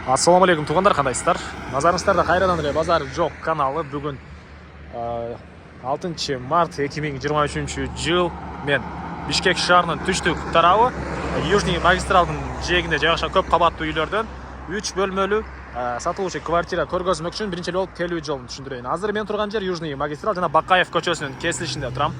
Ассаламу алейкум туғандар, қандайсыздар? Назарыңыздарда қайрадан эле базар жоқ каналы. Бүгін 6 март 2023 жыл. Мен Бишкек шаарынын түштүк тарабы Южный магистралдын жээгинде жайгашкан көп кабаттуу үйлөрдөн 3 бөлмөлүү сатылуучу квартира көргөзмөк үчүн биринчи эле болуп келүү жолун түшүндүрөйүн. Азыр мен турган жер Южный магистрал жана Бакаев көчөсүнүн кесилишинде турам.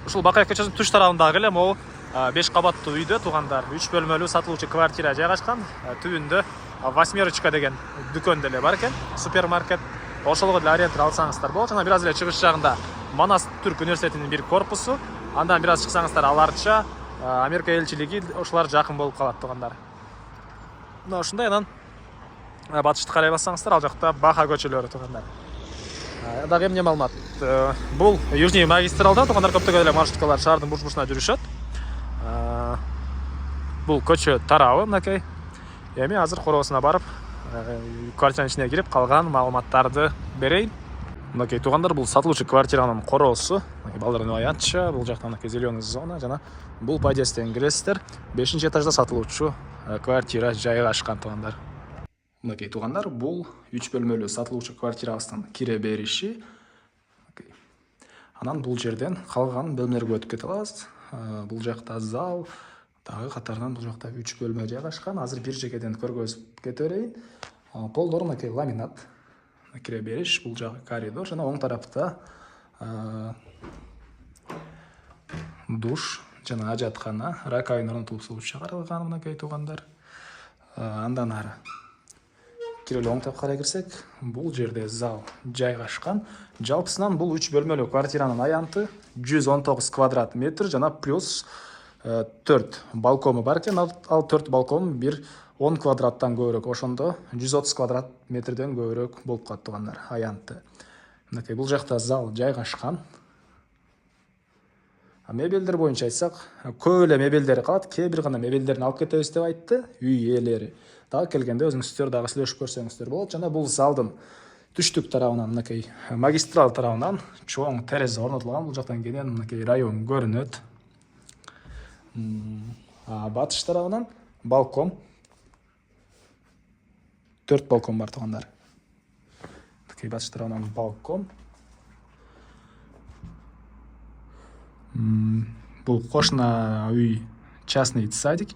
Ушул Бакаев көчөсүнүн туш тарабындагы эле могу 5 кабаттуу үйдө тугандар 3 бөлмөлүү сатылуучу квартира жайгашкан. Түбүндө Восьмерочка деген дүкөн деле бар экен, супермаркет. Ошолго деле аренда алсаңыздар болот. Жана бир аз эле чыгыш жагында Манас Түрк университетинин бир корпусу. Андан бир аз чыксаңыздар аларча Америка элчилиги, ошолар жакын болуп калат тугандар. Мына ушундай анан батышты карай бассаңыздар ал жакта Баха көчөлөрү тугандар. Дагы эмне маалымат? Бул Южный магистралда тугандар көптөгөн эле маршруткалар шаардын буш-бушуна жүрүшөт. Бул көчө тарабы мынакей. Эми азыр короосуна барып, квартиранын ичине кирип калган маалыматтарды берейин. Мынакей тугандар, бул сатылуучу квартиранын короосу. Балдардын аянтча, бул жакта мынакей зеленый зона жана бул подъезден киресиздер. 5-чи этажда сатылуучу квартира жайгашкан тугандар. Мынакей тугандар, бул 3 бөлмөлүү сатылуучу квартирабыздын кире бериши. Анан бул жерден калган бөлмөлөргө өтүп кете алабыз. Бул жакта зал, дагы катарынан бул жакта 3 бөлмө жайгашкан. Азыр бир жекеден көргөзүп кете берейин. Полдор мынакей ламинат. Кире бериш, бул жагы коридор жана оң тарапта душ жана ажаткана, раковина орнотулуп суу чыгарылган мынакей тугандар. Андан ары кире эле оң тарапка карай кирсек, бул жерде зал жайгашкан. Жалпысынан бул 3 бөлмөлүү квартиранын аянты 119 квадрат метр жана плюс 4 балкону бар экен. Ал 4 балкон бир 10 квадраттан көбүрөөк, ошондо 130 квадрат метрден көбүрөөк болуп калат тугандар аянты. Мынакей бул жакта зал жайгашкан. Мебелдер боюнча айтсак, көп эле мебелдери калат. Кээ бир гана мебелдерин алып кетебиз деп айтты үй ээлери. Дагы келгенде өзүңүздөр дагы сүйлөшүп көрсөңүздөр болот. Жана бул залдын түштүк тарабынан мынакей магистрал тарабынан чоң терезе орнотулган. Бул жактан кенен мынакей район көрүнөт. Батыш тарабынан балкон. 4 балкон бар тугандар. Мынакей батыш тарабынан балкон. Бул кошуна үй частный садик.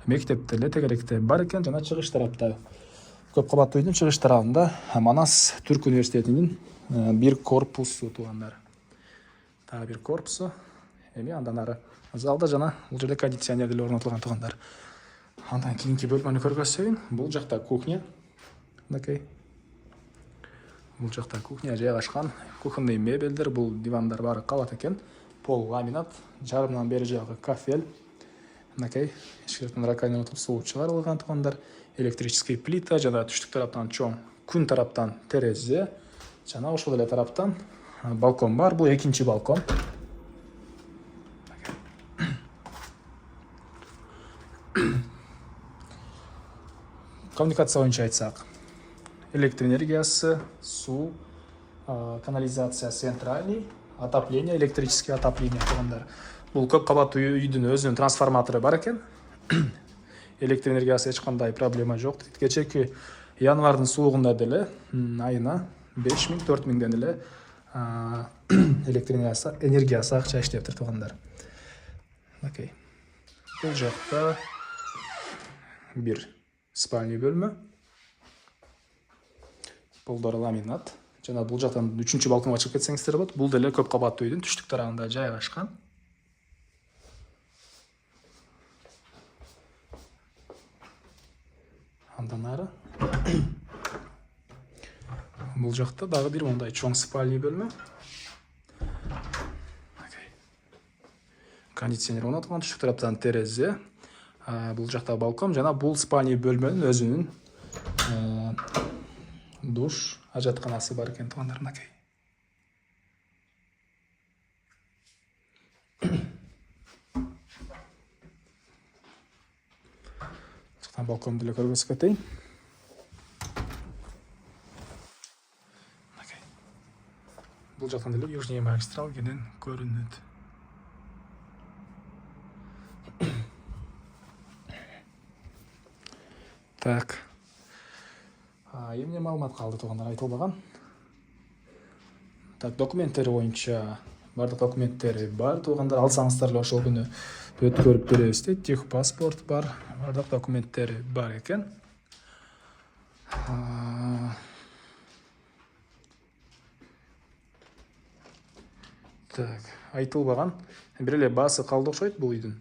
Мектепте эле тегеректе бар экен жана чыгыш тарапта көп кабаттуу үйдүн чыгыш тарабында Манас Түрк университетинин бир корпусу тугандар. Дагы бир корпусу. Эми андан ары залда жана бул жерде кондиционер деле орнотулган тугандар. Андан кийинки бөлмөнү көргөзсөйүн. Бул жакта кухня. Мынакей. Бул жакта кухня жайгашкан. Кухонный мебелдер, бул дивандар баары калат экен. Пол ламинат, жарымдан бери жагы кафель. Мынакей, эшиктен раковина орнотулуп суу чыгарылган тугандар. Электрический плита жана түштүк тараптан чоң күн тараптан терезе жана ошол эле тараптан балкон бар. Бул экинчи балкон. Коммуникация боюнча айтсак, электр энергиясы, суу, канализация центральный, отопление, электрический отопление тугандар. Бул көп кабаттуу үйдүн өзүнүн трансформатору бар экен. Электр энергиясы эч кандай проблема жок. Кечеки январдын суугунда деле айына 5000-4000ден эле электр энергиясы акча иштептир тугандар. Окей. Бул жакта бир спальный бөлмө. Полдор ламинат. Жана бул жактан 3-чү балконго чыгып кетсеңиздер болот. Бул деле көп кабаттуу үйдүн түштүк тарабында жайгашкан. Андан ары бул жакта дагы бир мондай чоң спальный бөлмө. Кондиционер орнотулган, түштүк тараптан терезе. Бул жакта балкон жана бул спальный бөлмөнүн өзүнүн душ, ажатканасы бар экен тугандар мынакей. Жактан балкон деле көргөзүп кетейин. Мынакей. Бул жактан деле Южный магистрал кенен көрүнөт. Так. Эмне маалымат калды туугандар айтылбаган. Так, документтери боюнча бардык документтери бар туугандар, алсаңыздар эле ошол күнү өткөрүп беребиз дейт. Техпаспорт бар, бардык документтери бар экен. Так, айтылбаган. Бир эле баасы калды окшойт бул үйдүн.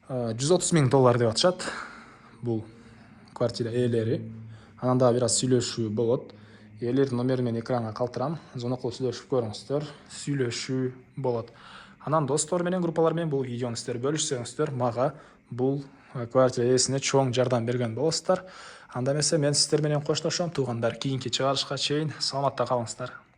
$130,000 деп атышат. Бул квартира ээлери. Анан дагы бир аз сүйлөшүү болот. Ээлердин номерин мен экранга калтырам. Звонок кылып сүйлөшүп көрүңүздөр. Сүйлөшүү болот. Анан достор менен, группалар менен бул видеону сиздер бөлүшсөңүздөр, мага бул квартира ээсине чоң жардам берген болосуздар. Анда эмесе мен сиздер менен коштошом туугандар. Кийинки чыгарышка чейин саламатта калыңыздар.